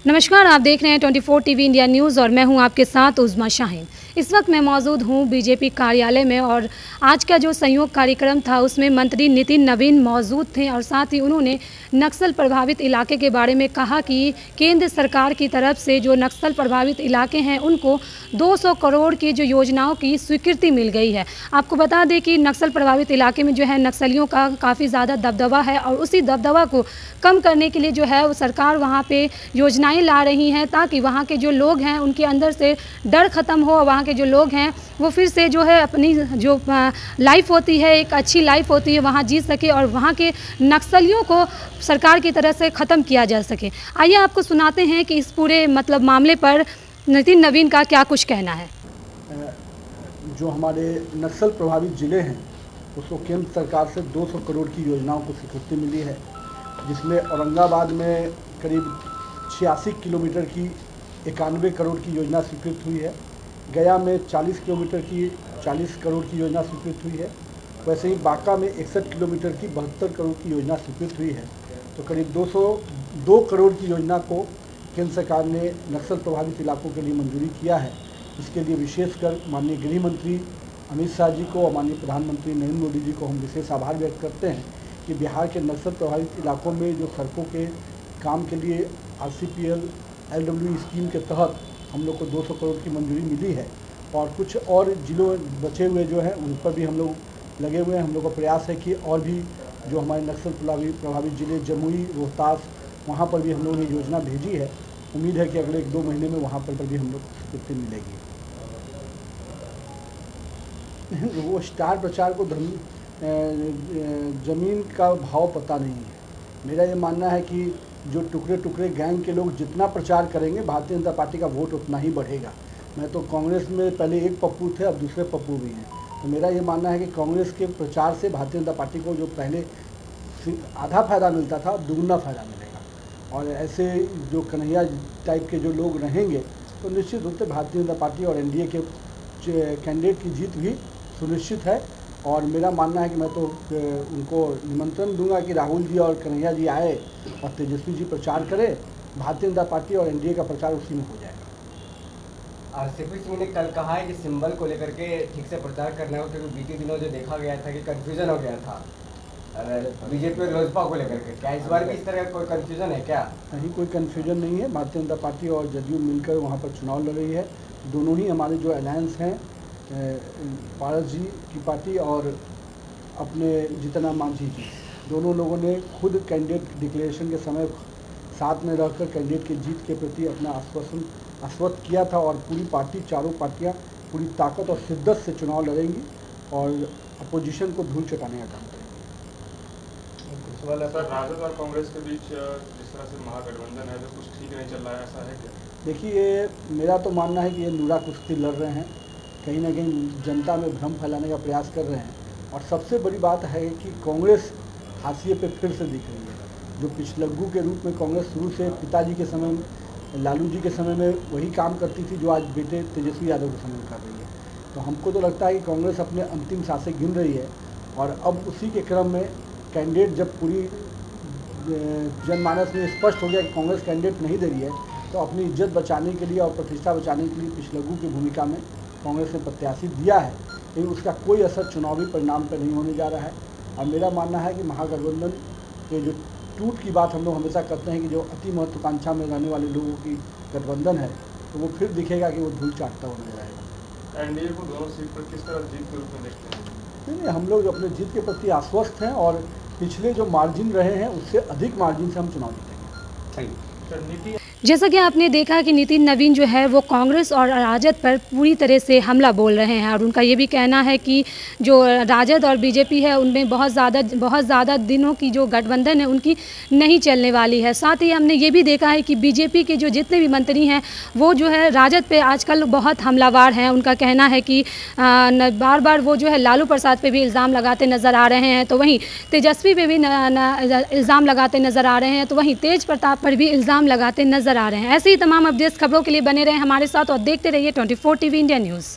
नमस्कार, आप देख रहे हैं 24 टीवी इंडिया न्यूज़ और मैं हूं आपके साथ उज़मा शाहीन। इस वक्त मैं मौजूद हूं बीजेपी कार्यालय में और आज का जो संयोग कार्यक्रम था उसमें मंत्री नितिन नवीन मौजूद थे और साथ ही उन्होंने नक्सल प्रभावित इलाके के बारे में कहा कि केंद्र सरकार की तरफ से जो नक्सल प्रभावित इलाके हैं उनको 200 करोड़ की जो योजनाओं की स्वीकृति मिल गई है। आपको बता दें कि नक्सल प्रभावित इलाके में जो है नक्सलियों का काफ़ी ज़्यादा दबदबा है और उसी दबदबा को कम करने के लिए जो है वो सरकार वहाँ पे योजनाएं ला रही हैं ताकि वहाँ के जो लोग हैं उनके अंदर से डर ख़त्म हो। वहाँ के जो लोग हैं वो फिर से जो है अपनी जो लाइफ होती है, एक अच्छी लाइफ होती है, वहाँ जी सके और वहाँ के नक्सलियों को सरकार की तरफ से ख़त्म किया जा सके। आइए आपको सुनाते हैं कि इस पूरे मामले पर नितिन नवीन का क्या कुछ कहना है। जो हमारे नक्सल प्रभावित ज़िले हैं उसको केंद्र सरकार से 200 करोड़ की योजनाओं को स्वीकृति मिली है, जिसमें औरंगाबाद में करीब 86 किलोमीटर की 91 करोड़ की योजना स्वीकृत हुई है। गया में 40 किलोमीटर की 40 करोड़ की योजना स्वीकृत हुई है। वैसे ही बांका में 61 किलोमीटर की 72 करोड़ की योजना स्वीकृत हुई है। तो करीब 202 करोड़ की योजना को केंद्र सरकार ने नक्सल प्रभावित इलाकों के लिए मंजूरी किया है। इसके लिए विशेषकर माननीय गृह मंत्री अमित शाह जी को और माननीय प्रधानमंत्री नरेंद्र मोदी जी को हम विशेष आभार व्यक्त करते हैं कि बिहार के नक्सल प्रभावित इलाकों में जो सड़कों के काम के लिए RCPL LW स्कीम के तहत हम लोग को 200 करोड़ की मंजूरी मिली है और कुछ और जिलों बचे हुए जो हैं उन पर भी हम लोग लगे हुए हैं। हम लोग का प्रयास है कि और भी जो हमारे नक्सल प्रभावित जिले जमुई, रोहतास, वहाँ पर भी हम लोगों ने योजना भेजी है। उम्मीद है कि अगले 1-2 महीने में वहाँ पर भी हम लोग को स्वीकृति मिलेगी। वो स्टार प्रचार को ज़मीन का भाव पता नहीं है। मेरा ये मानना है कि जो टुकड़े टुकड़े गैंग के लोग जितना प्रचार करेंगे भारतीय जनता पार्टी का वोट उतना ही बढ़ेगा। मैं तो कांग्रेस में पहले एक पप्पू थे, अब दूसरे पप्पू भी हैं। तो मेरा ये मानना है कि कांग्रेस के प्रचार से भारतीय जनता पार्टी को जो पहले आधा फ़ायदा मिलता था अब दुगना फ़ायदा मिलेगा। और ऐसे जो कन्हैया टाइप के जो लोग रहेंगे तो निश्चित रूप से भारतीय जनता पार्टी और NDA के कैंडिडेट की जीत भी सुनिश्चित है। और मेरा मानना है कि मैं तो उनको निमंत्रण दूंगा कि राहुल जी और कन्हैया जी आए और तेजस्वी जी प्रचार करें। भारतीय जनता पार्टी और NDA का प्रचार उसी में हो जाएगा। CP सिंह ने कल कहा है कि सिंबल को लेकर के ठीक से प्रचार करना है, क्योंकि बीते दिनों जो देखा गया था कि कन्फ्यूजन हो गया था बीजेपी और लोजपा को लेकर के। क्या इस बार भी इस तरह का कोई कन्फ्यूजन है क्या? नहीं, कोई कन्फ्यूजन नहीं है। भारतीय जनता पार्टी और जदयू मिलकर वहाँ पर चुनाव लड़ रही है। दोनों ही हमारे जो अलायंस हैं, पारस जी की पार्टी और अपने जीतन मांझी जी, दोनों लोगों ने खुद कैंडिडेट डिक्लेरेशन के समय साथ में रहकर कैंडिडेट की जीत के प्रति अपना आश्वस्त किया था। और पूरी पार्टी, चारों पार्टियां पूरी ताकत और शिद्दत से चुनाव लड़ेंगी और अपोजिशन को धूल चटाने का काम करेंगी। सर, राजद और कांग्रेस के बीच जिस तरह से महागठबंधन है तो कुछ ठीक नहीं चल रहा है, ऐसा है क्या? देखिए, मेरा तो मानना है कि ये नूरा कुश्ती लड़ रहे हैं, कहीं ना कहीं जनता में भ्रम फैलाने का प्रयास कर रहे हैं। और सबसे बड़ी बात है कि कांग्रेस हाशिए पे फिर से दिख रही है। जो पिछलग्गू के रूप में कांग्रेस शुरू से पिताजी के समय, लालू जी के समय में वही काम करती थी जो आज बेटे तेजस्वी यादव के समय में कर रही है। तो हमको तो लगता है कि कांग्रेस अपने अंतिम सांसें गिन रही है और अब उसी के क्रम में कैंडिडेट, जब पूरी जनमानस में स्पष्ट हो गया कि कांग्रेस कैंडिडेट नहीं दे रही है, तो अपनी इज्जत बचाने के लिए और प्रतिष्ठा बचाने के लिए पिछलग्गू की भूमिका में कांग्रेस ने प्रत्याशी दिया है, लेकिन उसका कोई असर चुनावी परिणाम पर नहीं होने जा रहा है। और मेरा मानना है कि महागठबंधन के जो टूट की बात हम लोग हमेशा करते हैं कि जो अति महत्वाकांक्षा में रहने वाले लोगों की गठबंधन है, तो वो फिर दिखेगा कि वो धूल चाटता हुआ नजर आएगा। NDA को दोनों सीट पर किस तरह जीत के रूप में देखते हैं? नहीं, हम लोग अपने जीत के प्रति आश्वस्त हैं और पिछले जो मार्जिन रहे हैं उससे अधिक मार्जिन से हम चुनाव जीतेंगे। जैसा कि आपने देखा कि नितिन नवीन जो है वो कांग्रेस और राजद पर पूरी तरह से हमला बोल रहे हैं और उनका ये भी कहना है कि जो राजद और बीजेपी है उनमें बहुत ज़्यादा दिनों की जो गठबंधन है उनकी नहीं चलने वाली है। साथ ही हमने ये भी देखा है कि बीजेपी के जो जितने भी मंत्री हैं वो जो है राजद पे आजकल बहुत हमलावार हैं। उनका कहना है कि बार बार वो जो है लालू प्रसाद पे भी इल्ज़ाम लगाते नज़र आ रहे हैं, तो वहीं तेजस्वी पे भी इल्ज़ाम लगाते नज़र आ रहे हैं, तो वहीं तेज प्रताप पर भी इल्ज़ाम लगाते नज़र आ रहे हैं। ऐसे ही तमाम अपडेट्स खबरों के लिए बने रहें हमारे साथ और देखते रहिए 24 टीवी इंडिया न्यूज़।